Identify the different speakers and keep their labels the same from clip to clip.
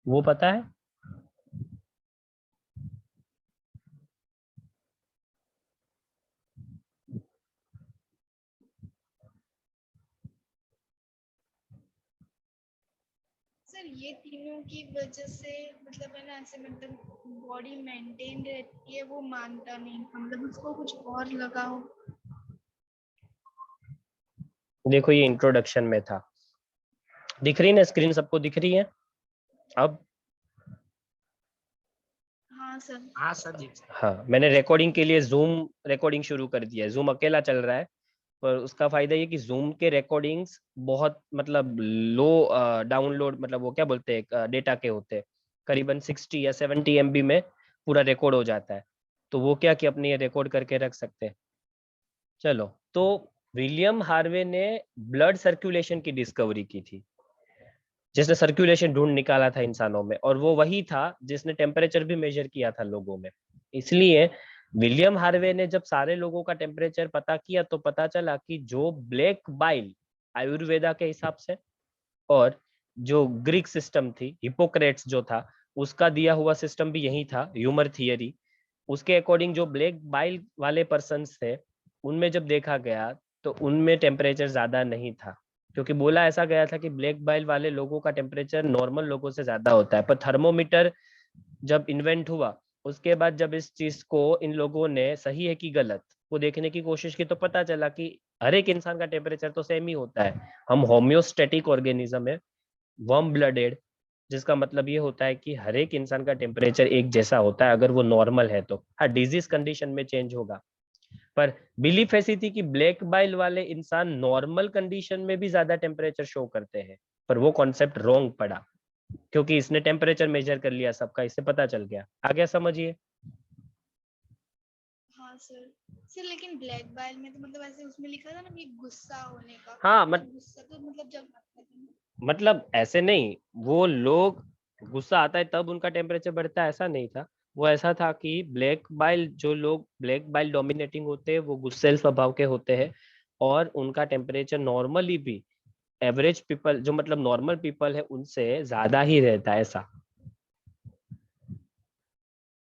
Speaker 1: वो पता है?
Speaker 2: सर ये तीनों की वजह से मतलब है ना, ऐसे मतलब बॉडी मेंटेन रहती है, वो मानता नहीं, मतलब उसको कुछ और लगा हो।
Speaker 1: देखो ये इंट्रोडक्शन में था। दिख रही ना स्क्रीन, सबको दिख रही है अब?
Speaker 2: हाँ सर।
Speaker 3: हाँ सर जी।
Speaker 1: हाँ, मैंने रिकॉर्डिंग के लिए जूम रिकॉर्डिंग शुरू कर दिया है। जूम अकेला चल रहा है, पर उसका फायदा ये कि जूम के रिकॉर्डिंग्स बहुत मतलब लो डाउनलोड, मतलब वो क्या बोलते हैं, डेटा के होते हैं। करीबन 60 या 70 MB में पूरा रिकॉर्ड हो जाता है। तो वो क्या कि अपने ये रिकॉर्ड करके रख सकते हैं। चलो, तो विलियम हार्वे ने ब्लड सर्कुलेशन की डिस्कवरी की थी, जिसने सर्कुलेशन ढूंढ निकाला था इंसानों में, और वो वही था जिसने टेम्परेचर भी मेजर किया था लोगों में। इसलिए विलियम हार्वे ने जब सारे लोगों का टेम्परेचर पता किया तो पता चला कि जो ब्लैक बाइल आयुर्वेदा के हिसाब से, और जो ग्रीक सिस्टम थी, हिपोक्रेट्स जो था, उसका दिया हुआ सिस्टम भी यही था, ह्यूमर थियरी। उसके अकॉर्डिंग जो ब्लैक बाइल वाले पर्सन थे, उनमें जब देखा गया तो उनमें टेम्परेचर ज्यादा नहीं था, क्योंकि बोला ऐसा गया था कि ब्लैक बाइल वाले लोगों का टेम्परेचर नॉर्मल लोगों से ज्यादा होता है। पर थर्मोमीटर जब इन्वेंट हुआ, उसके बाद जब इस चीज को इन लोगों ने सही है कि गलत वो देखने की कोशिश की, तो पता चला कि हर एक इंसान का टेम्परेचर तो सेम ही होता है। हम होम्योस्टेटिक ऑर्गेनिज्म है, वार्म ब्लडेड, जिसका मतलब ये होता है कि हर एक इंसान का टेम्परेचर एक जैसा होता है अगर वो नॉर्मल है तो। हाँ, डिजीज कंडीशन में चेंज होगा। पर बिलीफ ऐसी थी कि ब्लैक बाइल वाले इंसान नॉर्मल कंडीशन में भी ज्यादा टेम्परेचर शो करते हैं। पर वो कॉन्सेप्ट रॉन्ग पड़ा, क्योंकि इसने टेम्परेचर मेजर कर लिया सबका, इससे पता चल गया। आ गया समझिए?
Speaker 2: हाँ सर। सर लेकिन ब्लैक बाइल में तो मतलब ऐसे उसमें लिखा था ना कि गुस्सा होने का,
Speaker 1: हाँ,
Speaker 2: तो गुस्सा तो मतलब जब आता है ना।
Speaker 1: मतलब ऐसे नहीं, वो लोग गुस्सा आता है तब उनका टेम्परेचर बढ़ता है, ऐसा नहीं था। वो ऐसा था कि ब्लैक बाइल, जो लोग ब्लैक बाइल डोमिनेटिंग होते हैं वो गुस्सेल स्वभाव के होते हैं, और उनका टेम्परेचर नॉर्मली भी एवरेज पीपल, जो मतलब नॉर्मल पीपल है, उनसे ज्यादा ही रहता है, ऐसा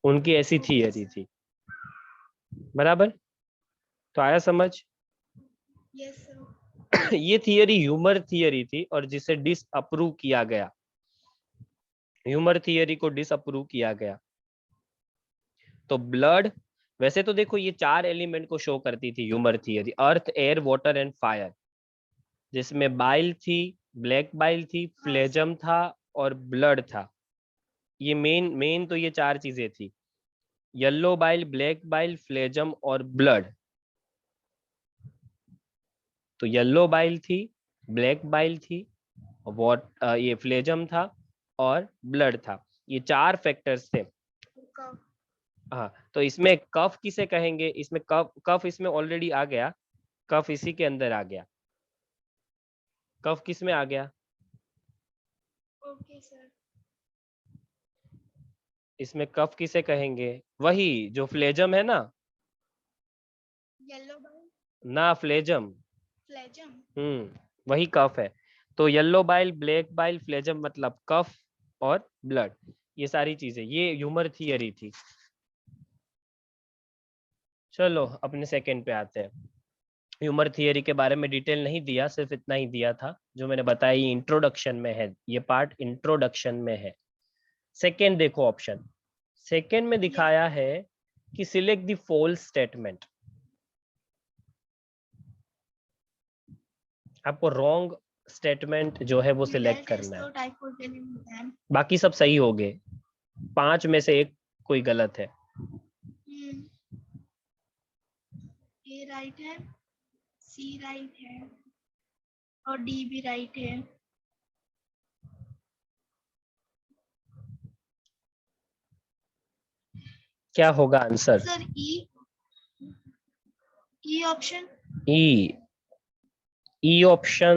Speaker 1: उनकी ऐसी
Speaker 2: ओके
Speaker 1: थियरी
Speaker 2: सर।
Speaker 1: थी। बराबर? तो आया समझ?
Speaker 2: Yes sir.
Speaker 1: ये थियरी ह्यूमर थियरी थी, और जिसे डिसअप्रूव किया गया, ह्यूमर थियरी को डिसअप्रूव किया गया। तो ब्लड, वैसे तो देखो ये 4 एलिमेंट को शो करती थी humour theory, earth, air, water and fire, जिसमें बाइल थी, ब्लैक बाइल थी,
Speaker 2: हाँ सर।
Speaker 1: फ्लेजम था, और ब्लड था। ये मेन मेन तो ये 4 चीजें थी, येलो बाइल, ब्लैक बाइल, फ्लेजम और ब्लड। तो येलो बाइल थी, ब्लैक बाइल थी, ये फ्लेजम था, और ब्लड था। ये 4 फैक्टर्स थे।
Speaker 2: कब?
Speaker 1: हाँ, तो इसमें कफ किसे कहेंगे? इसमें कफ, कफ इसमें ऑलरेडी आ गया, कफ इसी के अंदर आ गया। कफ किस में आ गया?
Speaker 2: Okay sir.
Speaker 1: इसमें कफ किसे कहेंगे? वही जो फ्लेजम है ना।
Speaker 2: Yellow bile.
Speaker 1: ना, फ्लेजम।
Speaker 2: फ्लेजम।
Speaker 1: वही कफ है। तो येलो बाइल, ब्लैक बाइल, फ्लेजम मतलब कफ और ब्लड, ये सारी चीजें, ये ह्यूमर थियरी थी। चलो अपने सेकंड पे आते हैं। ह्यूमर थियरी के बारे में डिटेल नहीं दिया, सिर्फ इतना ही दिया था जो मैंने बताया, ये इंट्रोडक्शन में है, ये पार्ट इंट्रोडक्शन में है। सेकंड देखो ऑप्शन, सेकंड में
Speaker 2: यस
Speaker 1: दिखाया
Speaker 2: सर।
Speaker 1: है कि सिलेक्ट द फॉल्स स्टेटमेंट। आपको रॉन्ग स्टेटमेंट जो है वो सिलेक्ट
Speaker 2: ब्लड इज
Speaker 1: करना है।
Speaker 2: तो टाइफाइड के लिए होता है।
Speaker 1: बाकी सब सही हो गए, 5 में से एक कोई गलत है।
Speaker 2: ए राइट है, सी राइट है, और डी भी राइट है।
Speaker 1: क्या होगा answer?
Speaker 2: Sir E option.
Speaker 1: E, E option?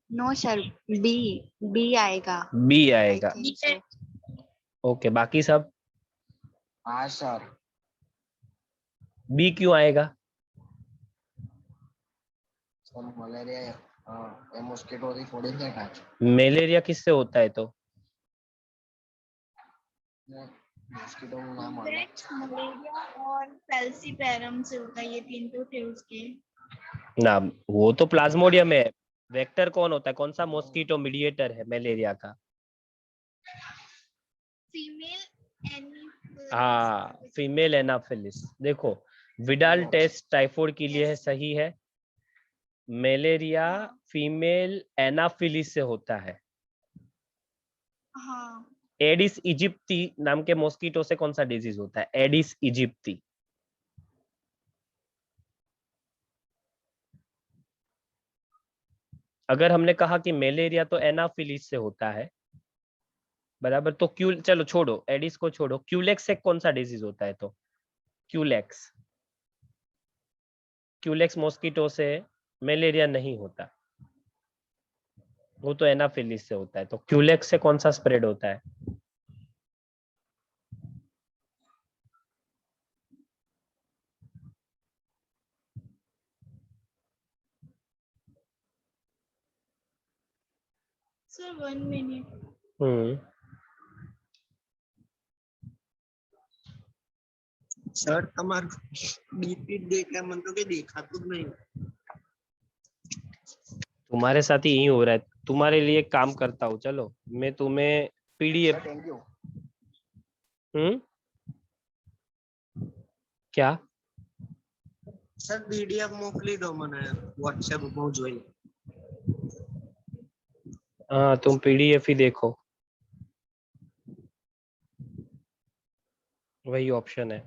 Speaker 4: No sir, B, B आएगा।
Speaker 1: बी
Speaker 4: आई
Speaker 1: आएगा?
Speaker 4: थिंक सो।
Speaker 1: ओके, बाकी सब?
Speaker 3: हाँ सर।
Speaker 1: बी क्यों आएगा?
Speaker 3: सर मलेरिया, हाँ ये मॉस्किटो की फोड़ेंगे काज।
Speaker 1: मलेरिया किससे होता है तो?
Speaker 3: मॉस्किटो का नाम अलग
Speaker 2: एंथ्रेक्स, मलेरिया और फेल्सीपेरम से होता है, ये 3 तो थे उसके।
Speaker 1: ना, वो तो प्लाज्मोडियम है। वेक्टर कौन होता है, कौन सा मॉस्किटो मीडिएटर है मलेरिया का?
Speaker 2: फीमेल एनीफिलिस।
Speaker 1: हाँ, फीमेल एनाफिलिस। देखो, विडाल टेस्ट टाइफाइड के लिए है, सही है। मलेरिया फीमेल एनाफिलिस से होता है।
Speaker 2: हाँ।
Speaker 1: एडिस इजिप्टी नाम के मॉस्किटो से कौन सा डिजीज होता है? एडिस इजिप्टी। अगर हमने कहा कि मलेरिया तो एनाफिलिस से होता है, बराबर, तो चलो छोड़ो, एडिस को छोड़ो, क्यूलेक्स से कौन सा डिजीज होता है? तो क्यूलेक्स मॉस्किटो से मलेरिया नहीं होता, वो तो एनाफिलिस से होता है। तो क्यूलेक्स से कौन सा स्प्रेड होता है?
Speaker 2: Sir 1 minute.
Speaker 5: सर તમારું ડીપી દેખા મને તો કે દેખાતું જ નહીં.
Speaker 1: तुम्हारे साथ ही यही हो रहा है। तुम्हारे लिए काम करता हूँ, चलो मैं तुम्हें पीडीएफ।
Speaker 3: डेंगू
Speaker 1: क्या?
Speaker 5: સર પીડીએફ મોકલી દો મને WhatsApp ઉપર હું જોઈ.
Speaker 1: हाँ, तुम पीडीएफ ही देखो, वही ऑप्शन है।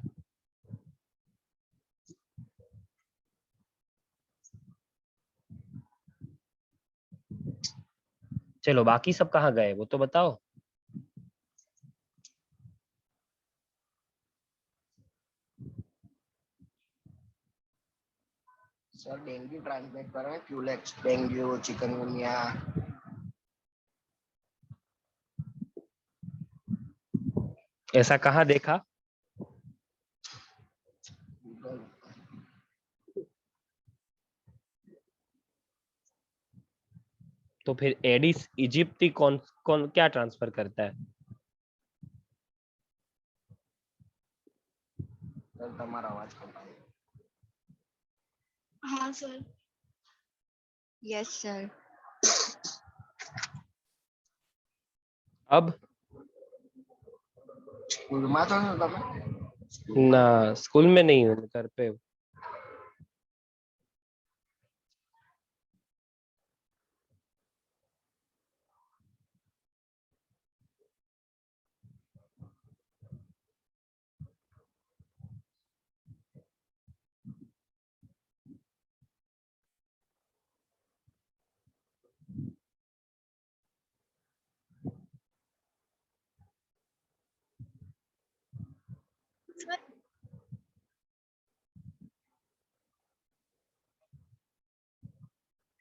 Speaker 1: चलो, बाकी सब कहाँ गए वो तो बताओ।
Speaker 3: सर डेंगू ट्रांसमिट कर रहे हैं क्यूलेक्स, डेंगू, चिकनगुनिया।
Speaker 1: ऐसा कहाँ देखा? तो फिर एडिस इजिप्टी कौन कौन क्या ट्रांसफर करता है?
Speaker 3: सर तुम्हारा आवाज कम है।
Speaker 2: हाँ सर।
Speaker 4: Yes sir.
Speaker 1: अब
Speaker 3: स्कूल में तो नहीं होता
Speaker 1: ना, स्कूल में नहीं हूँ, घर पे हूँ।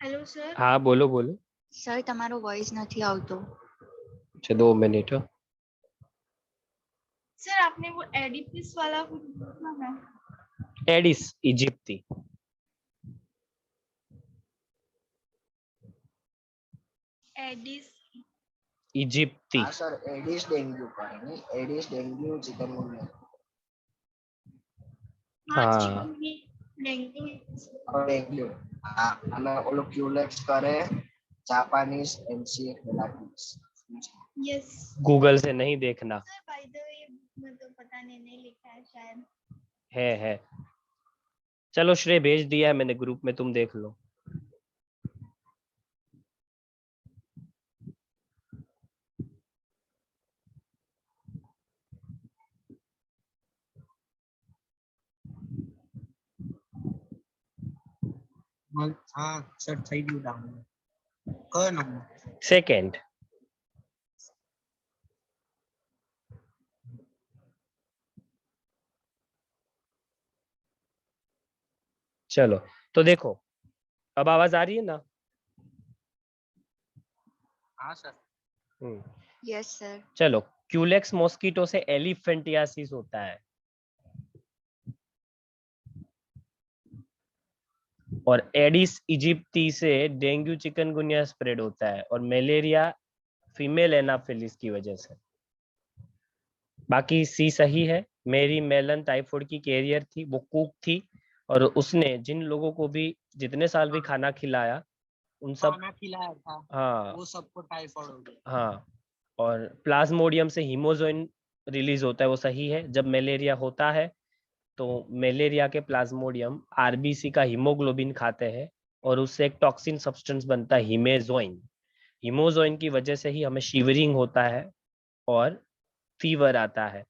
Speaker 2: Hello sir.
Speaker 1: हाँ, बोलो बोलो।
Speaker 4: સર તમારો વોઇસ નથી આવતો.
Speaker 1: अच्छा, 2 मिनट।
Speaker 2: सर आपने वो एडिपिस वाला कुछ पूछा ना?
Speaker 1: एडिस इजिप्टी।
Speaker 2: एडिस
Speaker 1: इजिप्टी।
Speaker 3: हाँ सर, एडिस डेंगू का है नहीं, एडिस डेंगू चिकनगुनिया
Speaker 1: हाँ,
Speaker 2: डेंगू।
Speaker 3: और डेंगू। हाँ, અને ઓલો ક્યુલેક્સ કરે જાપાनीज एनसीफेलाइटिस।
Speaker 2: यस
Speaker 1: गूगल से नहीं देखना।
Speaker 2: सर, बाय द वे मतलब पता नहीं लिखा है शायद।
Speaker 1: है। चलो, श्रेय भेज दिया है मैंने ग्रुप में, तुम देख लो।
Speaker 5: હા સર થઈ ગયું ડાઉનલોડ. કયો નંબર?
Speaker 1: सेकंड। चलो, तो देखो, अब आवाज आ रही है ना?
Speaker 5: હા સર.
Speaker 4: Yes sir.
Speaker 1: चलो, क्यूलेक्स मॉस्किटो से एलिफेंटियासिस होता है, और एडिस इजिप्टी से डेंगू चिकनगुनिया स्प्रेड होता है, और मलेरिया फीमेल एनाफिलिस की वजह से। बाकी सी सही है। मेरी मेलन टाइफाइड की कैरियर थी, वो कुक थी, और उसने जिन लोगों को भी जितने साल भी खाना खिलाया उन सब,
Speaker 5: खाना खिलाया था
Speaker 1: हाँ
Speaker 5: वो सबको टाइफाइड हो गया।
Speaker 1: हाँ, और प्लाज्मोडियम से हीमोजोइन रिलीज होता है, वो सही है। जब मलेरिया होता है तो मलेरिया के प्लाज्मोडियम आरबीसी का हीमोग्लोबिन खाते हैं और उससे एक टॉक्सिन सब्सटेंस बनता है हीमेजोइन। हीमोजोइन की वजह से ही हमें शिवरिंग होता है और फीवर आता है।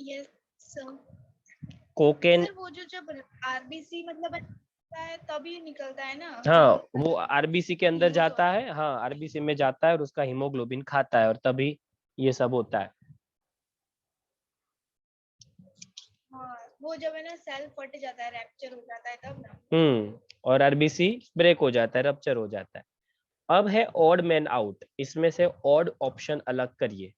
Speaker 2: Yes sir.
Speaker 1: कोकेन,
Speaker 2: सर वो जो जब आरबीसी मतलब बनता है तभी निकलता है ना?
Speaker 1: हाँ
Speaker 2: मतलब
Speaker 1: वो आरबीसी के अंदर
Speaker 2: हीमोजोइन।
Speaker 1: जाता है, हाँ आरबीसी में जाता है और उसका हीमोग्लोबिन खाता है और तभी ये सब होता है।
Speaker 2: हाँ वो जब है ना सेल फट जाता है, रैप्चर हो जाता है तब ना।
Speaker 1: और आरबीसी ब्रेक हो जाता है, रप्चर हो जाता है। अब है ऑड मैन आउट, इसमें से ऑड ऑप्शन अलग करिए।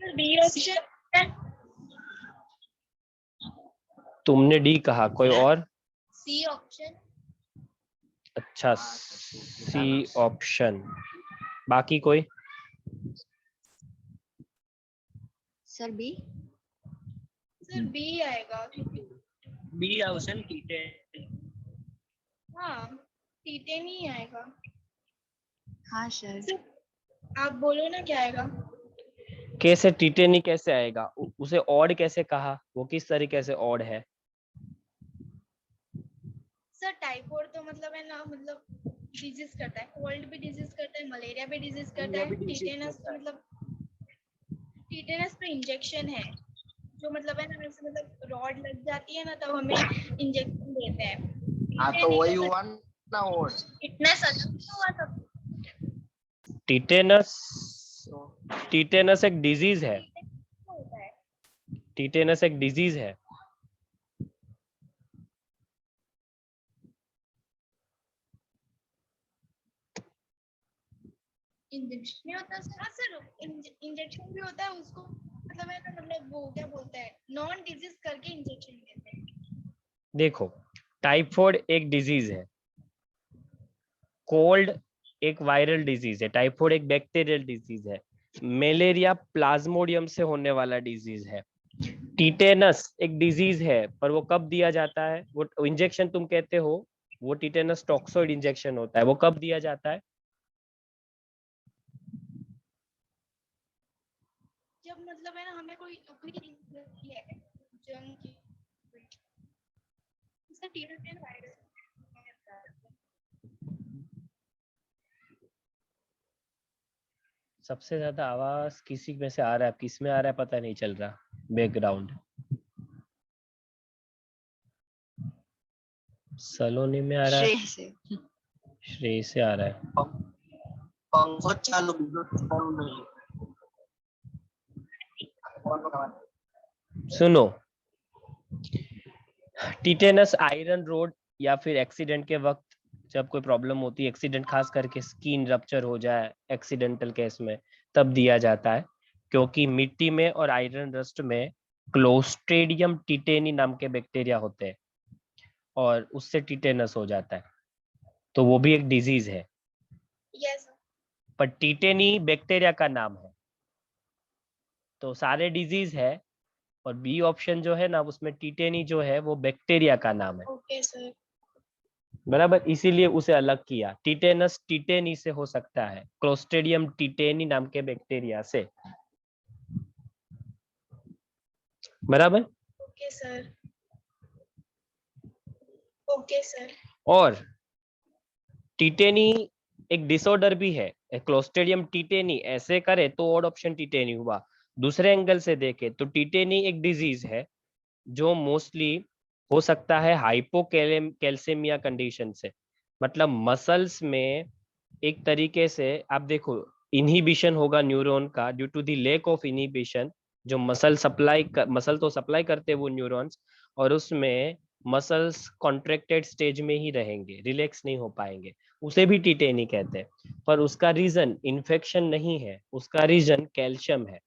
Speaker 2: D option.
Speaker 1: तुमने डी कहा, कोई और?
Speaker 2: C option.
Speaker 1: अच्छा, सी ऑप्शन। बाकी कोई?
Speaker 4: Sir B.
Speaker 2: सर बी आएगा क्योंकि
Speaker 5: बी ऑप्शन ठीक है।
Speaker 2: हाँ टीटे नहीं आएगा।
Speaker 4: हाँ सर।
Speaker 2: सर आप बोलो ना क्या आएगा।
Speaker 1: कैसे टिटेनी कैसे आएगा? उसे ऑड कैसे कहा? वो किस तरीके से ऑड है?
Speaker 2: सर टाइफाइड तो मतलब है ना, मतलब डिजीज करता है, कोल्ड भी डिजीज करता है, मलेरिया भी डिजीज करता है, टीटेनस तो मतलब टीटेनस तो इंजेक्शन है, जो मतलब है ना वैसे मतलब रॉड लग जाती है ना तब हमें इंजेक्शन देते हैं।
Speaker 3: हाँ तो वही हुआ ना और
Speaker 2: फिटनेस अलग नहीं हुआ सब।
Speaker 1: टिटेनस, टिटेनस एक डिजीज है,
Speaker 2: होता है
Speaker 1: टिटेनस एक डिजीज है।
Speaker 2: इंजेक्शन नहीं होता सर? हाँ सर इंजेक्शन भी होता है उसको, मतलब है ना, मतलब वो क्या बोलते हैं, नॉन डिजीज करके इंजेक्शन देते हैं।
Speaker 1: देखो, टाइफाइड एक डिजीज है, कोल्ड एक वायरल डिजीज है, टाइफाइड एक बैक्टीरियल डिजीज है, मलेरिया प्लाज्मोडियम से होने वाला डिजीज है, टिटेनस एक डिजीज है, पर वो कब दिया जाता है? वो इंजेक्शन तुम कहते हो, वो टिटेनस टॉक्सोइड इंजेक्शन होता है, वो कब दिया जाता है?
Speaker 2: जब मतलब है ना हमें कोई अपनी है जंग की, इसका टीटेनस वायरस।
Speaker 1: सबसे ज्यादा आवाज किसी में से आ रहा है, किस में आ रहा है पता नहीं चल रहा, बैकग्राउंड। सलोनी में आ रहा है,
Speaker 4: श्रेय से।
Speaker 1: श्रेय से आ रहा है।
Speaker 5: पंखा चालू फोन नहीं।
Speaker 1: सुनो, टिटेनस आयरन रोड या फिर एक्सीडेंट के वक्त जब कोई प्रॉब्लम होती है, एक्सीडेंट खास करके स्किन रप्चर हो जाए एक्सीडेंटल केस में, तब दिया जाता है, क्योंकि मिट्टी में और आयरन रस्ट में क्लोस्ट्रेडियम टिटेनी नाम के बैक्टीरिया होते हैं और उससे टिटेनस हो जाता है, तो वो भी एक डिजीज है।
Speaker 2: यस
Speaker 1: पर टिटेनी बैक्टीरिया का नाम है, तो सारे डिजीज है, और बी ऑप्शन जो है ना उसमें टिटेनी जो है वो बैक्टीरिया का नाम है।
Speaker 2: Okay sir.
Speaker 1: बराबर, इसीलिए उसे अलग किया। टिटेनस टिटेनी से हो सकता है, क्लोस्ट्रिडियम टिटेनी नाम के बैक्टीरिया से। बराबर।
Speaker 2: Okay sir. Okay sir.
Speaker 1: और टिटेनी एक डिसऑर्डर भी है, क्लोस्ट्रिडियम टिटेनी ऐसे करे तो ऑड ऑप्शन टिटेनी हुआ। दूसरे एंगल से देखे तो टिटेनी एक डिजीज है जो मोस्टली हो सकता है हाइपोकैल्सेमिया कंडीशन से, मतलब मसल्स में एक तरीके से आप देखो इनहिबिशन होगा न्यूरॉन का due to the lack of inhibition, जो मसल तो सप्लाई करते हैं वो न्यूरॉन्स, और उसमें मसल्स कॉन्ट्रैक्टेड स्टेज में ही रहेंगे, रिलैक्स नहीं हो पाएंगे, उसे भी टिटेनी कहते हैं। पर उसका रीजन इन्फेक्शन नहीं है, उसका रीजन कैल्शियम है।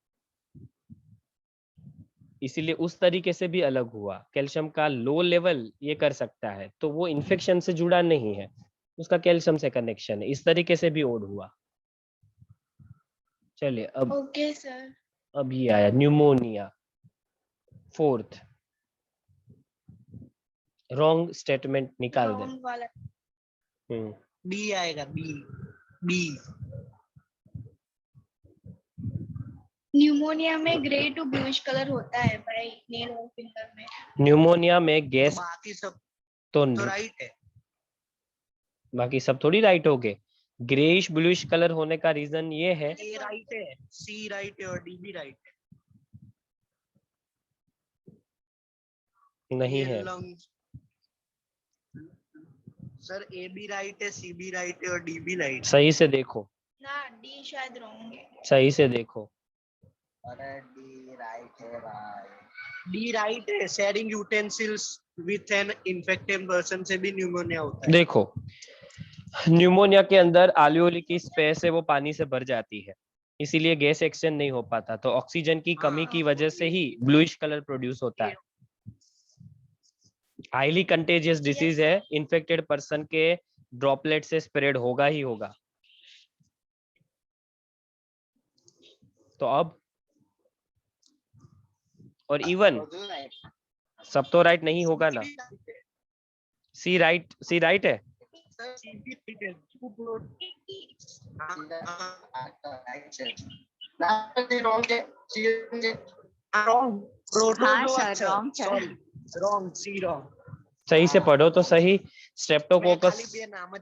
Speaker 1: इसीलिए उस तरीके से भी अलग हुआ। कैल्शियम का लो लेवल ये कर सकता है, तो वो इन्फेक्शन से जुड़ा नहीं है, उसका कैल्शियम से कनेक्शन है, इस तरीके से भी ओड हुआ। चलिए अब
Speaker 2: ओके सर।
Speaker 1: अब ये आया न्यूमोनिया, फोर्थ। रॉन्ग स्टेटमेंट निकाल दे।
Speaker 2: रॉन्ग वाला।
Speaker 5: बी आएगा, बी। बी।
Speaker 2: न्यूमोनिया में ग्रे टू ब्लूइश कलर होता है भाई, नेल और फिंगर में।
Speaker 1: न्यूमोनिया में
Speaker 5: तो
Speaker 1: गैस
Speaker 5: बाकी सब
Speaker 1: तो
Speaker 5: तो राइट है।
Speaker 1: बाकी सब थोड़ी राइट हो गए। ग्रेइश ब्लूइश कलर होने का रीजन ये है,
Speaker 5: ए राइट है, सी राइट है और डी भी राइट है।
Speaker 1: नहीं
Speaker 5: ये
Speaker 1: है।
Speaker 5: लंग्स सर, ए भी राइट है, सी भी राइट है और डी भी राइट है।
Speaker 1: सही से देखो,
Speaker 2: ना, डी शायद रॉन्ग है।
Speaker 1: सही से देखो।
Speaker 3: अरे डी राइट है भाई।
Speaker 5: डी राइट है। Sharing utensils with an infected person से भी न्यूमोनिया होता है।
Speaker 1: देखो, न्यूमोनिया के अंदर आल्वेओली की स्पेस है वो पानी से भर जाती है, इसीलिए गैस एक्सचेंज नहीं हो पाता, तो ऑक्सीजन की कमी की वजह से ही ब्लूइश कलर प्रोड्यूस होता है। हाईली कंटेजियस डिसीज है, इन्फेक्टेड पर्सन के ड्रॉपलेट से स्प्रेड होगा ही होगा। तो अब और इवन सब तो राइट नहीं होगा ना। सी राइट है।
Speaker 5: सर, सी भी राइट है।
Speaker 4: हाँ sir, wrong sir.
Speaker 5: Wrong, C wrong.
Speaker 1: सही से पढ़ो तो सही। स्ट्रेप्टोकोकस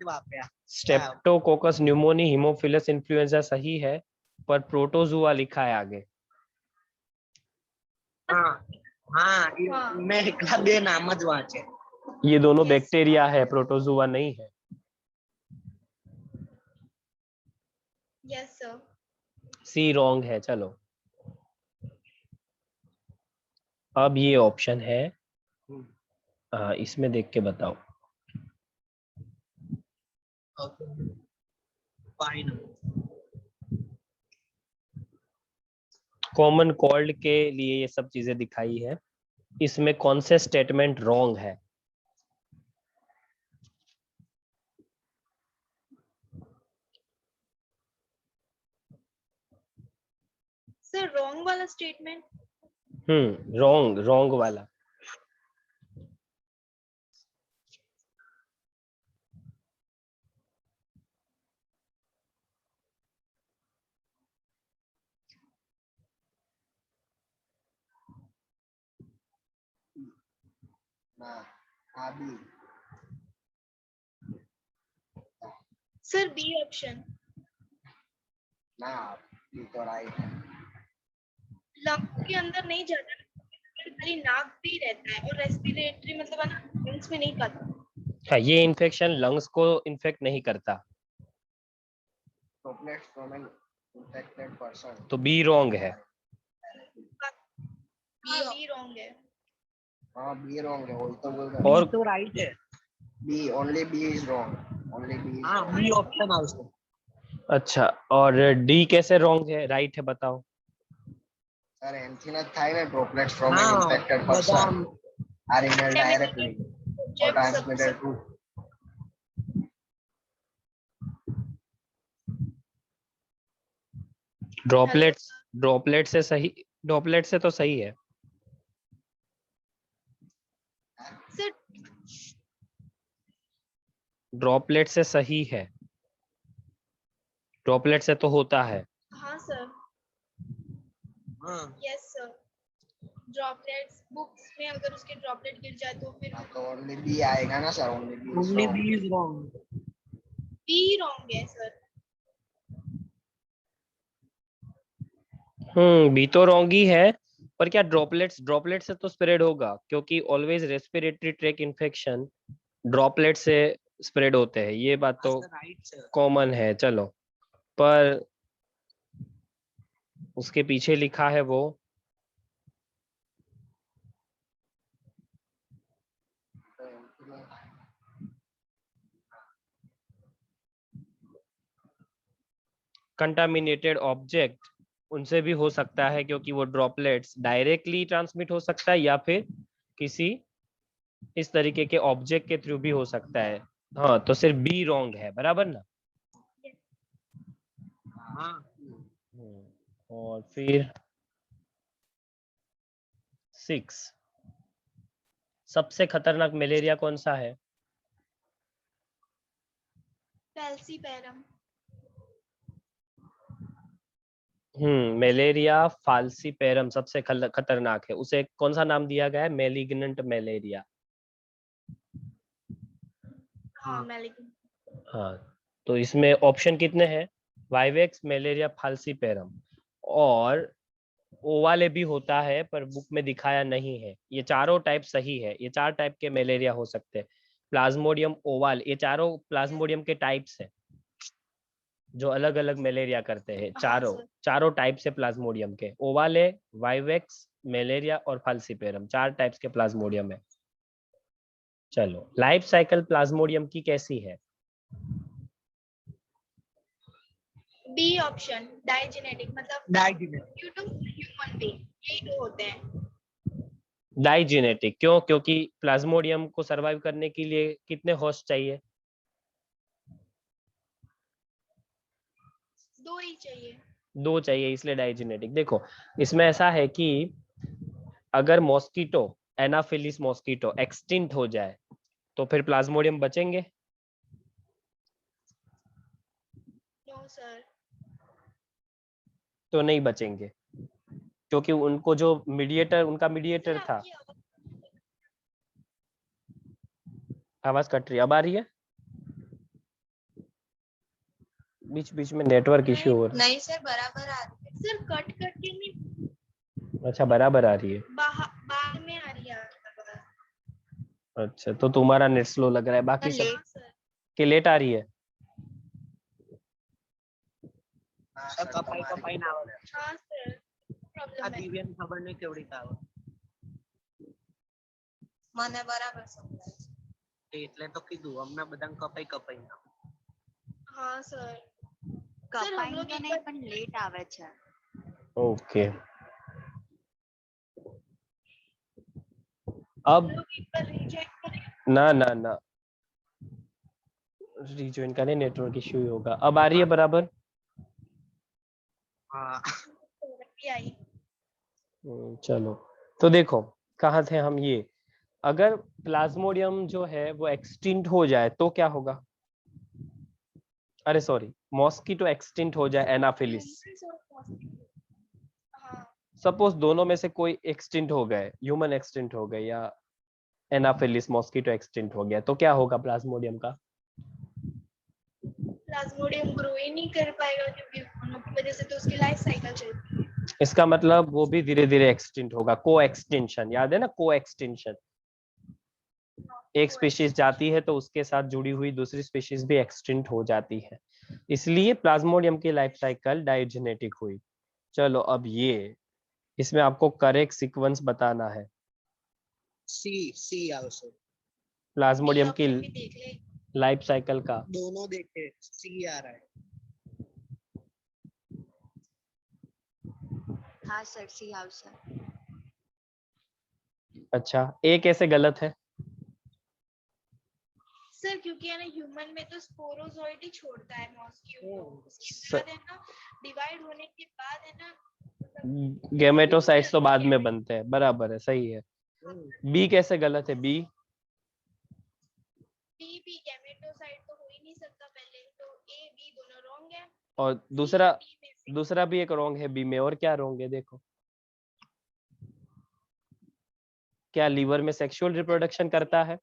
Speaker 5: वापया।
Speaker 1: स्ट्रेप्टोकोकस न्यूमोनी हीमोफिलस इन्फ्लुएंजा सही है, पर प्रोटोजुआ लिखा है आगे।
Speaker 5: हाँ हाँ, मैं एकला बे नाम ज वांचे।
Speaker 1: ये दोनों
Speaker 2: Yes.
Speaker 1: बैक्टीरिया है, प्रोटोजुआ नहीं है।
Speaker 2: Yes sir.
Speaker 1: सी रॉन्ग है। चलो अब ये ऑप्शन है, इसमें देख के बताओ।
Speaker 5: फाइन।
Speaker 1: कॉमन कोल्ड के लिए ये सब चीजें दिखाई है, इसमें कौन से स्टेटमेंट रॉन्ग है?
Speaker 2: सर रॉन्ग वाला स्टेटमेंट।
Speaker 1: रॉन्ग वाला।
Speaker 3: बी।
Speaker 2: Sir B option.
Speaker 3: ना, बी तो राइट है।
Speaker 2: लंग के अंदर नहीं जाता, खाली नाक भी रहता है और रेस्पिरेटरी मतलब लंग्स में नहीं करता।
Speaker 1: हाँ, ये इन्फेक्शन लंग्स को इन्फेक्ट नहीं करता,
Speaker 3: droplets from an infected person.
Speaker 1: तो बी रॉन्ग है।
Speaker 2: बी रॉन्ग है।
Speaker 3: हाँ, बी रॉन्ग है, वही तो बोल रहा
Speaker 1: और
Speaker 3: हूँ।
Speaker 5: तो राइट है।
Speaker 3: B, only B is wrong, only B.
Speaker 5: हाँ, बी ऑप्शन है उसको।
Speaker 1: अच्छा, और डी कैसे रॉन्ग है, राइट है बताओ।
Speaker 3: सर एंथी ना થાય ને droplets from an
Speaker 5: हाँ,
Speaker 3: infected person
Speaker 5: बदाम।
Speaker 3: are inhaled directly or transmitted to
Speaker 1: droplet से सही, ड्रॉपलेट से तो सही है।
Speaker 2: सर
Speaker 1: ड्रॉपलेट से सही है, ड्रॉपलेट से तो होता है।
Speaker 2: हाँ सर।
Speaker 5: हाँ,
Speaker 2: यस सर। ड्रॉपलेट्स बुक्स में अगर उसके ड्रॉपलेट गिर जाए तो फिर
Speaker 3: हाँ, तो ओनली बी आएगा ना sir, only B is
Speaker 5: only
Speaker 3: wrong.
Speaker 5: B is wrong.
Speaker 2: B wrong है सर।
Speaker 1: बी तो रॉन्ग ही है, पर क्या ड्रॉपलेट से तो स्प्रेड होगा, क्योंकि always respiratory tract infection droplet से स्प्रेड होते हैं, ये बात तो
Speaker 5: That's the right, sir.
Speaker 1: Common है। चलो, पर उसके पीछे लिखा है वो contaminated object उनसे भी हो सकता है, क्योंकि वो ड्रॉपलेट्स डायरेक्टली ट्रांसमिट हो सकता है या फिर किसी इस तरीके के ऑब्जेक्ट के थ्रू भी हो सकता है। हाँ, तो सिर्फ बी रॉन्ग है, बराबर ना।
Speaker 5: हाँ
Speaker 1: और फिर 6, सबसे खतरनाक मलेरिया कौन सा है?
Speaker 2: falciparum।
Speaker 1: मलेरिया फाल्सीपेरम सबसे खतरनाक है। उसे कौन सा नाम दिया गया है? Malignant malaria.
Speaker 2: हाँ malignant।
Speaker 1: हाँ, तो इसमें ऑप्शन कितने हैं? वाइवेक्स, मलेरिया, फाल्सीपेरम और ओवाले भी होता है पर बुक में दिखाया नहीं है। ये चारों टाइप सही है। ये 4 टाइप के मलेरिया हो सकते हैं। प्लाज्मोडियम, ओवाल, ये चारों प्लाज्मोडियम के टाइप्स हैं जो अलग अलग मलेरिया करते हैं।
Speaker 2: हाँ
Speaker 1: चारों
Speaker 2: सर।
Speaker 1: चारों टाइप से प्लाज्मोडियम के, ओवाले, वाइवेक्स, मलेरिया और फाल्सीपेरम, 4 टाइप्स के प्लाज्मोडियम है। चलो, लाइफ साइकिल प्लाज्मोडियम की कैसी है?
Speaker 2: बी ऑप्शन, डाइजेनेटिक, मतलब
Speaker 5: digenetic.
Speaker 2: Due to human being, यही 2 होते हैं।
Speaker 1: डाइजेनेटिक क्यों? क्योंकि प्लाज्मोडियम को सरवाइव करने के लिए कितने होस्ट चाहिए?
Speaker 2: 2 ही चाहिए।
Speaker 1: 2 चाहिए, इसलिए डाइजेनेटिक। देखो, इसमें ऐसा है कि अगर मॉस्किटो, एनाफिलिस मॉस्किटो एक्सटिंक्ट हो जाए तो फिर प्लाज्मोडियम बचेंगे?
Speaker 2: No sir.
Speaker 1: तो नहीं बचेंगे, क्योंकि उनको जो मीडिएटर, उनका मीडिएटर
Speaker 2: सर
Speaker 1: था।
Speaker 2: आपकी
Speaker 1: आवाज कट रही है, अब आ रही है? बीच बीच में नेटवर्क इश्यू हो रहा
Speaker 2: नहीं सर, बराबर आ रही है सर, कट कट के नहीं,
Speaker 1: है। अच्छा, बराबर आ रही है।
Speaker 2: बाहर में आ रही है आवाज।
Speaker 1: अच्छा, तो तुम्हारा नेट स्लो लग रहा है, बाकी सब
Speaker 2: हाँ सर।
Speaker 1: के लेट आ रही है।
Speaker 5: सब कपाई कपाई ना આવે
Speaker 2: हाँ सर,
Speaker 5: આ
Speaker 2: प्रॉब्लम है।
Speaker 5: દિવ્યાને ખબર નહીં કેવડી આવે
Speaker 2: મને બરાબર સમજાય છે।
Speaker 5: એટલે તો કીધું અમને બધાને કપાઈ કપાઈ ના
Speaker 2: हाँ सर।
Speaker 4: કપાઈ
Speaker 2: लोग
Speaker 4: તો
Speaker 2: एक
Speaker 4: નહીં
Speaker 2: बार-
Speaker 4: પણ લેટ આવે છે।
Speaker 1: ओके, अब
Speaker 2: लोग एक बार रिजेक्ट करें।
Speaker 1: ना ना ना, रिजॉइन का नहीं, नेटवर्क इश्यू ही होगा। अब आ रही है बराबर?
Speaker 5: હા
Speaker 2: भी आई।
Speaker 1: चलो, तो देखो कहाँ थे हम। ये अगर प्लाज्मोडियम जो है वो एक्सटिंक्ट हो जाए तो क्या होगा? अरे सॉरी, मॉस्किटो एक्सटिंक्ट हो जाए, एनाफिलिस।
Speaker 2: हाँ
Speaker 1: सपोज दोनों में से कोई एक्सटिंक्ट हो गए, ह्यूमन एक्सटिंक्ट हो गए या एनाफिलिस मॉस्किटो एक्सटिंक्ट हो गया, तो क्या होगा प्लाज्मोडियम का?
Speaker 2: प्लाज्मोडियम ग्रो ही नहीं कर पाएगा, क्योंकि उनकी वजह से तो उसकी लाइफ साइकिल चलती है।
Speaker 1: इसका मतलब वो भी धीरे धीरे एक्सटिंक्ट होगा। को एक्सटिंक्शन, याद है ना? को एक्सटिंक्शन, एक स्पीशीज जाती है तो उसके साथ जुड़ी हुई दूसरी स्पीशीज भी एक्सटिंक्ट हो जाती है, इसलिए प्लाज्मोडियम की लाइफ साइकिल डायजेनेटिक हुई। चलो, अब ये इसमें आपको करेक्ट सीक्वेंस बताना है
Speaker 5: सी सी આવશે
Speaker 1: प्लाज्मोडियम की
Speaker 2: ऑप्शन भी देख ले।
Speaker 1: लाइफ साइकिल का।
Speaker 5: दोनों देखे सी आ रहा है
Speaker 4: હા સર સી આવશે।
Speaker 1: अच्छा, ए कैसे गलत है?
Speaker 2: सर क्योंकि है ना, ह्यूमन में तो स्पोरोजोइड ही छोड़ता है मॉस्क्यूटो, उसके
Speaker 1: स-
Speaker 2: बाद है ना डिवाइड होने के बाद है ना, मतलब
Speaker 1: गैमेटोसाइट्स तो बाद में बनते हैं, बराबर है, सही है। बी कैसे गलत है? बी
Speaker 2: बी गैमेटोसाइट तो हो ही नहीं सकता पहले, तो ए बी दोनों रॉन्ग है।
Speaker 1: और दूसरा भी एक रॉन्ग है बी में। और क्या रॉन्ग है देखो? क्या लीवर में सेक्सुअल रिप्रोडक्शन करता है?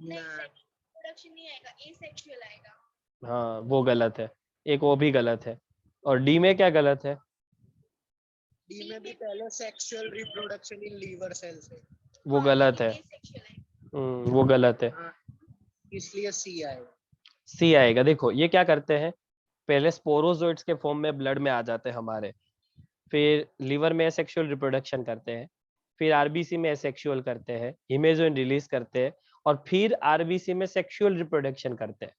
Speaker 2: नहीं, प्रोडक्शन नहीं आएगा, एसेक्सुअल आएगा।
Speaker 1: हाँ, वो गलत है। एक वो भी गलत है। और डी में क्या गलत है?
Speaker 5: डी में भी पहले sexual reproduction in liver cells है
Speaker 1: वो गलत है।
Speaker 2: एसेक्सुअल आएगा।
Speaker 1: वो गलत है।
Speaker 5: हाँ, इसलिए सी आएगा
Speaker 1: सी आएगा। देखो ये क्या करते हैं, पहले स्पोरोजोइट्स के फॉर्म में ब्लड में आ जाते हैं हमारे, फिर लीवर में सेक्सुअल रिप्रोडक्शन करते हैं, फिर आरबीसी में सेक्सुअल करते हैं, हिमेजोइन रिलीज करते हैं, और फिर आरबीसी में सेक्सुअल रिप्रोडक्शन करते हैं।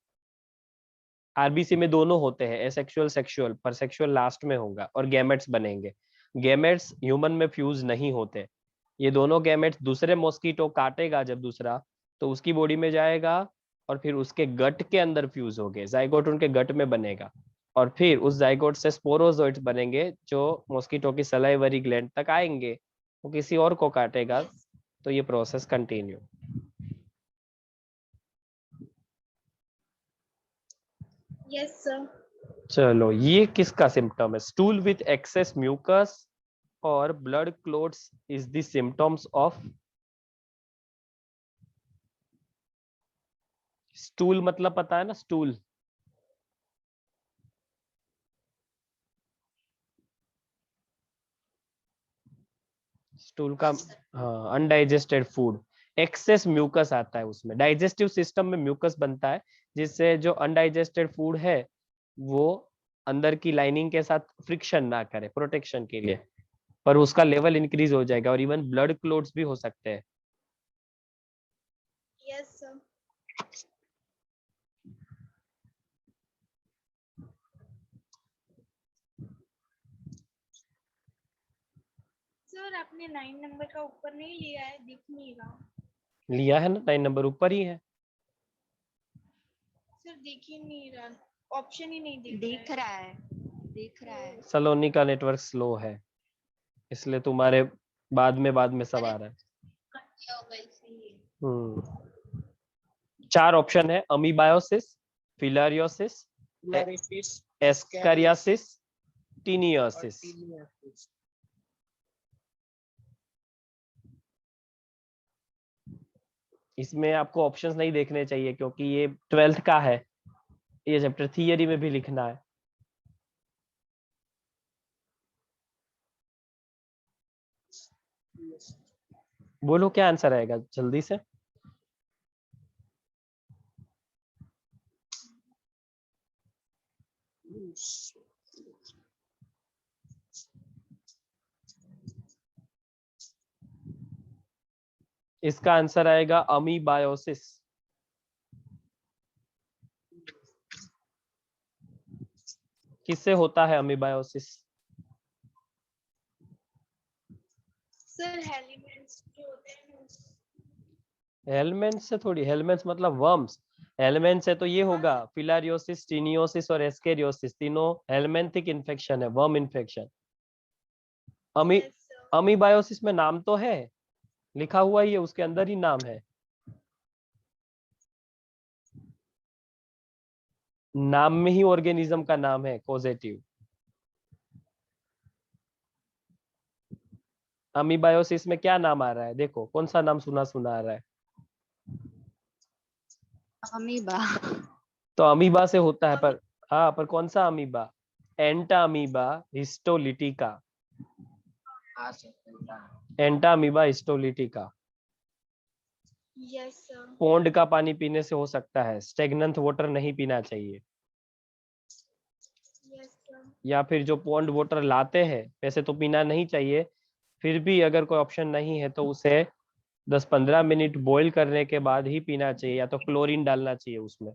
Speaker 1: आरबीसी में दोनों होते हैं, एसेक्सुअल सेक्सुअल, पर सेक्सुअल लास्ट में होगा और गैमेट्स बनेंगे। गैमेट्स ह्यूमन में फ्यूज नहीं होते। ये दोनों गैमेट्स दूसरे मॉस्किटो काटेगा जब दूसरा, तो उसकी बॉडी में जाएगा और फिर उसके गट के अंदर फ्यूज होंगे, जाइगोट उनके गट में बनेगा और फिर उस जाइगोट से स्पोरोजोइट्स बनेंगे जो मॉस्किटो की सलाइवरी ग्लैंड तक आएंगे, वो किसी और को काटेगा, तो ये प्रोसेस कंटिन्यू।
Speaker 2: Yes sir.
Speaker 1: चलो, ये किसका सिम्टम है? स्टूल विथ एक्सेस म्यूकस और blood clots is the symptoms of stool. मतलब पता है ना स्टूल? स्टूल का हाँ, अनडाइजेस्टेड फूड। एक्सेस म्यूकस आता है उसमें, डाइजेस्टिव सिस्टम में म्यूकस बनता है जिससे जो अनडाइजेस्टेड फूड है वो अंदर की लाइनिंग के साथ फ्रिक्शन ना करे, प्रोटेक्शन के लिए, पर उसका लेवल इंक्रीज हो जाएगा और इवन ब्लड क्लोट्स भी हो सकते हैं।
Speaker 2: Yes sir. सर आपने 9 नंबर का ऊपर नहीं लिया है, दिख नहीं रहा।
Speaker 1: लिया है ना, 9 नंबर ऊपर ही है
Speaker 2: सर दिख ही नहीं रहा, ऑप्शन ही नहीं दिख
Speaker 4: दिख रहा है, दिख रहा है।
Speaker 1: सलोनी का नेटवर्क स्लो है इसलिए तुम्हारे बाद में सब आ रहा है। 4 ऑप्शन है, अमीबायोसिस, फिलारियोसिस,
Speaker 5: फिलारियोसिस,
Speaker 1: एस्कैरियासिस, टीनियोसिस।
Speaker 5: टीनियोसिस।
Speaker 1: इसमें आपको ऑप्शंस नहीं देखने चाहिए क्योंकि ये 12th का है, ये चैप्टर थियरी में भी लिखना है। बोलो क्या आंसर आएगा जल्दी से। इसका आंसर आएगा अमीबायोसिस। किससे होता है अमीबायोसिस?
Speaker 2: सर हेलिमेंट्स जो होते हैं।
Speaker 1: हेलमेंट्स से थोड़ी, हेलमेंट्स मतलब वर्म्स। हेलमेंट्स से तो ये होगा फिलारियोसिस, टीनियोसिस और एस्केरियोसिस, तीनों हेलमेंथिक इन्फेक्शन है, वर्म इन्फेक्शन। अमीबायोसिस में नाम तो है, लिखा हुआ ही है, उसके अंदर ही नाम है, नाम में ही ऑर्गेनिज्म का नाम है कॉजेटिव। अमीबायोसिस में क्या नाम आ रहा है? देखो कौन सा नाम सुना सुना आ रहा है?
Speaker 4: अमीबा।
Speaker 1: तो अमीबा से होता है, पर हाँ, पर कौन सा amoeba? Entamoeba histolytica. Entamoeba histolytica.
Speaker 2: Yes sir.
Speaker 1: Pond का पानी पीने से हो सकता है, स्टेगनेंट वाटर नहीं पीना चाहिए।
Speaker 2: Yes sir.
Speaker 1: या फिर जो पोंड वाटर लाते हैं, वैसे तो पीना नहीं चाहिए, फिर भी अगर कोई ऑप्शन नहीं है तो उसे 10-15 मिनट बॉईल करने के बाद ही पीना चाहिए, या तो क्लोरीन डालना चाहिए उसमें।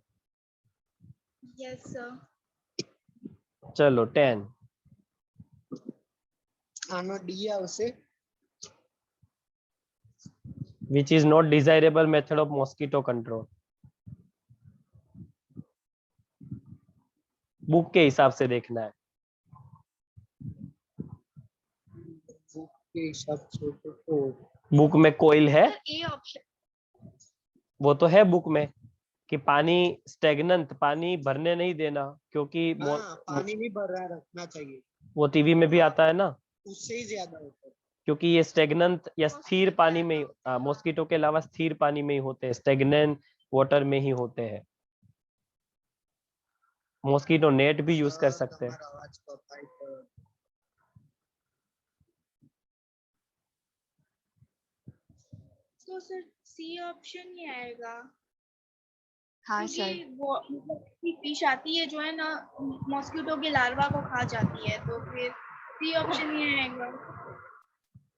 Speaker 2: Yes sir.
Speaker 1: चलो 10।
Speaker 5: આનો ડી આવશે।
Speaker 1: Which is not desirable method of mosquito control। Book के हिसाब से देखना है।
Speaker 5: बुक के हिसाब से तो
Speaker 1: बुक में कोयल है,
Speaker 2: ए ऑप्शन।
Speaker 1: वो तो है बुक में कि पानी स्टेगनेंट, पानी भरने नहीं देना, क्योंकि
Speaker 5: हाँ, पानी नहीं भर रहा रखना चाहिए,
Speaker 1: वो टीवी में भी आता है ना,
Speaker 5: उससे ही ज्यादा होता है।
Speaker 1: क्योंकि ये स्टेगनेंट या स्थिर पानी में, मॉस्किटो के अलावा स्थिर पानी में ही होते हैं, स्टेगनेंट वाटर में ही होते हैं। मॉस्किटो नेट भी यूज कर सकते हैं।
Speaker 2: तो सर सी ऑप्शन ही आएगा।
Speaker 4: हाँ सर।
Speaker 2: वो फिश आती है जो है ना, मॉस्किटो के लार्वा को खा जाती है, तो फिर सी ऑप्शन ही आएगा।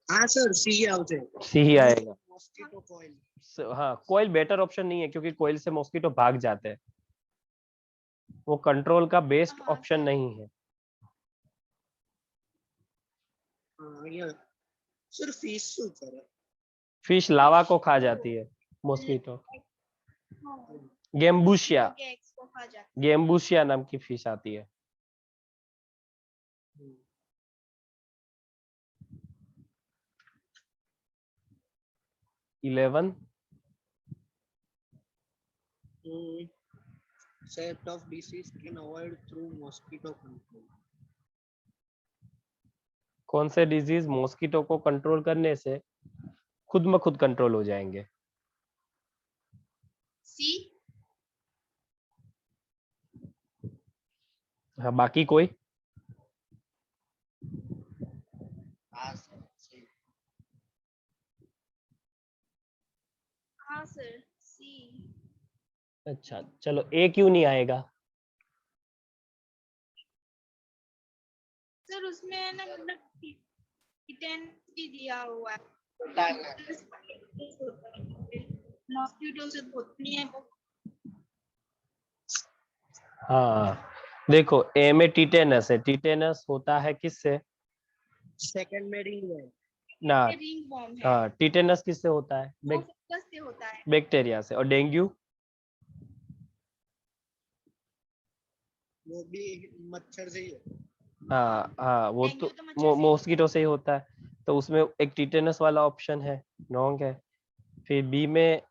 Speaker 5: हाँ सर, सी आवશે।
Speaker 1: सी ही आएगा।
Speaker 5: Mosquito coil.
Speaker 1: हाँ, कोयल बेटर ऑप्शन नहीं है क्योंकि कोयल से मॉस्किटो भाग जाते हैं। वो कंट्रोल का बेस्ट
Speaker 2: हाँ,
Speaker 1: ऑप्शन
Speaker 2: सर।
Speaker 1: नहीं है।
Speaker 5: हाँ या सर फिश શું કરે?
Speaker 1: फिश लावा को खा जाती है, मॉस्किटो।
Speaker 2: हाँ,
Speaker 1: गेम्बुशिया,
Speaker 2: mosquito के eggs को खा जाता है।
Speaker 1: गेम्बुशिया नाम की फिश आती है। Eleven,
Speaker 5: Set of disease can avoid through mosquito control.
Speaker 1: कौन से डिजीज मॉस्किटो को कंट्रोल करने से खुद में खुद कंट्रोल हो जाएंगे?
Speaker 2: सी।
Speaker 1: हाँ, बाकी कोई?
Speaker 3: हाँ सर सही।
Speaker 2: हाँ सर, सी।
Speaker 1: अच्छा चलो, ए क्यों नहीं आएगा?
Speaker 2: सर उसमें है ना, मतलब टिटेन भी दिया हुआ है।
Speaker 3: होता है ना।
Speaker 2: मॉस्किटो से होती है वो।
Speaker 1: हाँ देखो, ए में टिटेनस है। टिटेनस होता है किससे?
Speaker 5: सेकंड में रिंग है।
Speaker 1: ना,
Speaker 2: रिंग वॉर्म है।
Speaker 1: हाँ, टिटेनस किससे होता है?
Speaker 2: वो फंगस से होता है।
Speaker 1: बैक्टीरिया से। और डेंगू?
Speaker 5: वो भी मच्छर से ही है।
Speaker 1: हाँ हाँ, वो
Speaker 2: डेंगू
Speaker 1: तो
Speaker 2: तो मच्छर से ही होता है।
Speaker 1: मॉस्किटो से ही होता है। तो उसमें एक टिटेनस वाला ऑप्शन है, रॉन्ग है। फिर बी में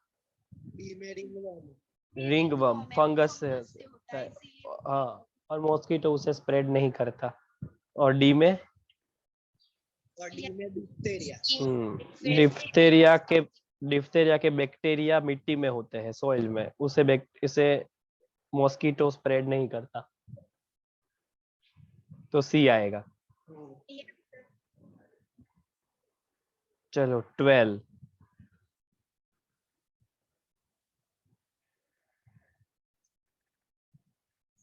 Speaker 5: बी में रिंग है।
Speaker 1: रिंग वर्म,
Speaker 2: है, वो
Speaker 1: फंगस से
Speaker 2: होता है, इसीलिए
Speaker 1: हाँ, और मॉस्किटो उसे स्प्रेड नहीं करता। और डी में
Speaker 5: और डी में डिप्थेरिया।
Speaker 1: डिप्थेरिया के बैक्टीरिया मिट्टी में होते हैं, सॉइल में। इसे मॉस्किटो स्प्रेड नहीं करता। तो सी आएगा। चलो 12।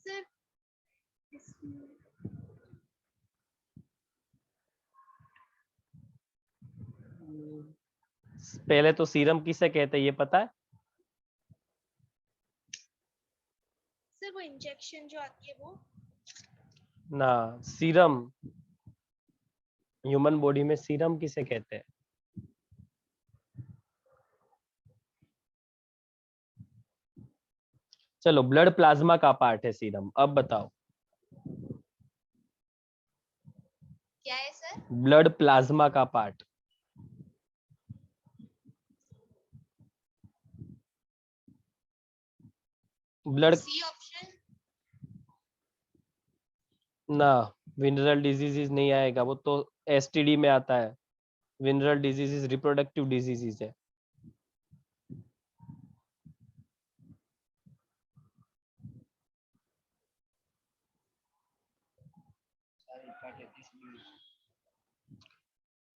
Speaker 2: सर
Speaker 1: पहले तो सीरम किसे कहते हैं ये पता है?
Speaker 2: सर वो इंजेक्शन जो आती है वो।
Speaker 1: ना, सीरम, ह्यूमन बॉडी में सीरम किसे कहते हैं? चलो, ब्लड प्लाज्मा का पार्ट है सीरम। अब बताओ।
Speaker 2: क्या है सर?
Speaker 1: ब्लड प्लाज्मा का पार्ट। Blood
Speaker 2: C option.
Speaker 1: ना, विनरल डिजीजेज नहीं आएगा, वो तो एसटीडी में आता है। विनरल डिजीजेज रिप्रोडक्टिव डिजीजेज है।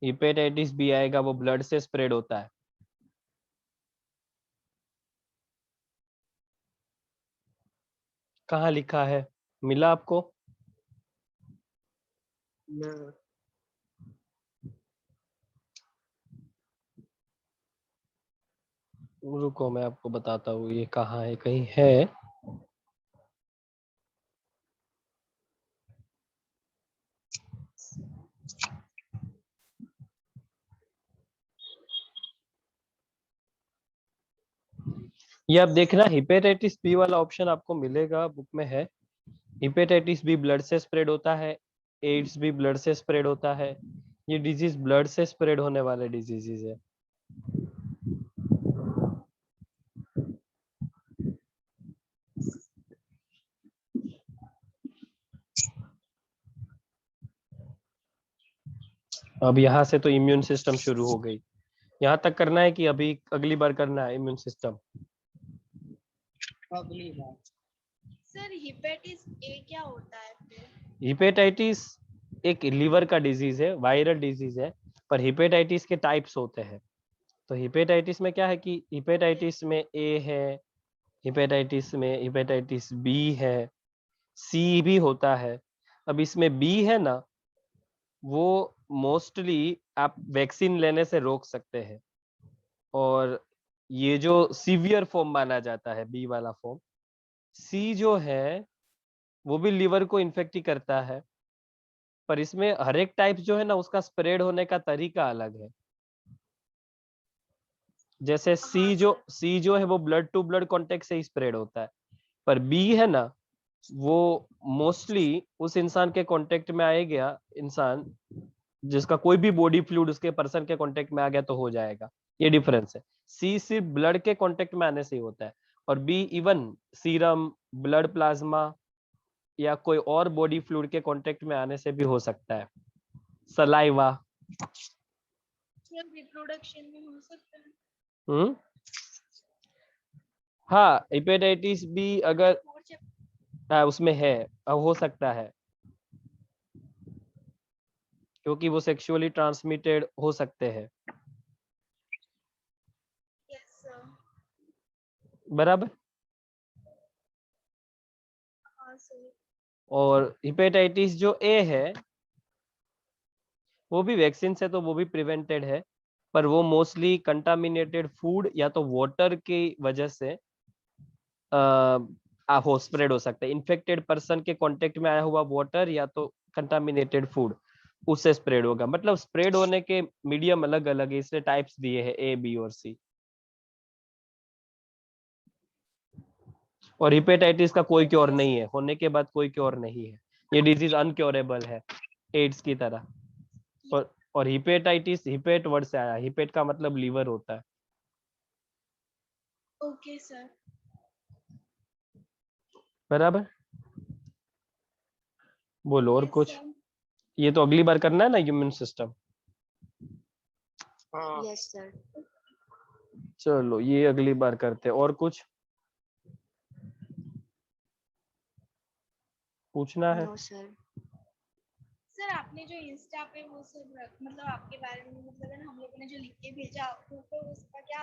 Speaker 1: हेपेटाइटिस बी आएगा, वो ब्लड से स्प्रेड होता है। कहाँ लिखा है, मिला आपको?
Speaker 5: ना
Speaker 1: रुको, मैं आपको बताता हूँ ये कहाँ है, कहीं है। ये आप देखना, हेपेटाइटिस बी वाला ऑप्शन आपको मिलेगा, बुक में है। हेपेटाइटिस बी ब्लड से स्प्रेड होता है, एड्स भी ब्लड से स्प्रेड होता है। ये डिजीज ब्लड से स्प्रेड होने वाले डिजीजेज है। अब यहाँ से तो इम्यून सिस्टम शुरू हो गई। यहाँ तक करना है कि अभी अगली बार करना है इम्यून सिस्टम?
Speaker 5: अगली बार।
Speaker 2: सर हेपेटाइटिस ए क्या होता है फिर?
Speaker 1: हेपेटाइटिस एक लिवर का डिजीज है, वायरल डिजीज है। पर हेपेटाइटिस के टाइप्स होते हैं। तो हेपेटाइटिस में क्या है कि हेपेटाइटिस में ए है, हेपेटाइटिस में हेपेटाइटिस बी है, सी भी होता है। अब इसमें बी है ना, वो मोस्टली आप वैक्सीन लेने से रोक सकते हैं। और ये जो सीवियर फॉर्म माना जाता है, बी वाला फॉर्म। सी जो है वो भी लीवर को इन्फेक्ट ही करता है, पर इसमें हर एक टाइप जो है ना उसका स्प्रेड होने का तरीका अलग है। जैसे सी जो है वो ब्लड टू ब्लड कांटेक्ट से ही स्प्रेड होता है, पर बी है ना वो मोस्टली उस इंसान के कांटेक्ट में आएगा, इंसान जिसका कोई भी बॉडी फ्लूइड उसके पर्सन के कांटेक्ट में आ गया तो हो जाएगा, ये डिफरेंस है। सी सिर्फ ब्लड के कांटेक्ट में आने से ही होता है, और be even serum, blood plasma या कोई और बॉडी फ्लूइड के कांटेक्ट में आने से भी हो सकता है। सलाइवा।
Speaker 2: रिप्रोडक्शन में हो सकता है।
Speaker 1: हाँ, हेपेटाइटिस बी अगर उसमें है, हो सकता है, क्योंकि वो सेक्सुअली ट्रांसमिटेड हो सकते हैं।
Speaker 2: Yes sir.
Speaker 1: बराबर।
Speaker 2: हाँ सर।
Speaker 1: और हेपेटाइटिस जो ए है वो भी वैक्सीन से तो वो भी प्रिवेंटेड है, पर वो मोस्टली कंटामिनेटेड फूड या तो वाटर की वजह से हो स्प्रेड हो सकता है। इन्फेक्टेड पर्सन के कांटेक्ट में आया हुआ वाटर या तो कंटामिनेटेड फूड, उससे स्प्रेड होगा। मतलब स्प्रेड होने के मीडियम अलग अलग है, इसलिए टाइप्स दिए हैं ए, बी और सी। और हेपेटाइटिस का कोई क्योर नहीं है, होने के बाद कोई क्योर नहीं है, ये डिजीज अनक्योरेबल है एड्स की तरह। और हेपेटाइटिस हिपेट वर्ड से आया, हिपेट का मतलब लीवर होता है।
Speaker 2: Okay sir.
Speaker 1: बराबर। बोलो और
Speaker 2: Yes,
Speaker 1: कुछ।
Speaker 2: sir.
Speaker 1: ये तो अगली बार करना है ना, इम्यून सिस्टम।
Speaker 3: हाँ
Speaker 4: यस सर।
Speaker 1: चलो ये अगली बार करते हैं। और कुछ पूछना है?
Speaker 4: No sir.
Speaker 2: सर आपने जो इंस्टा पे वो सब मतलब आपके बारे में मतलब है ना हम लोगों ने जो लिख के भेजा वो तो उसका क्या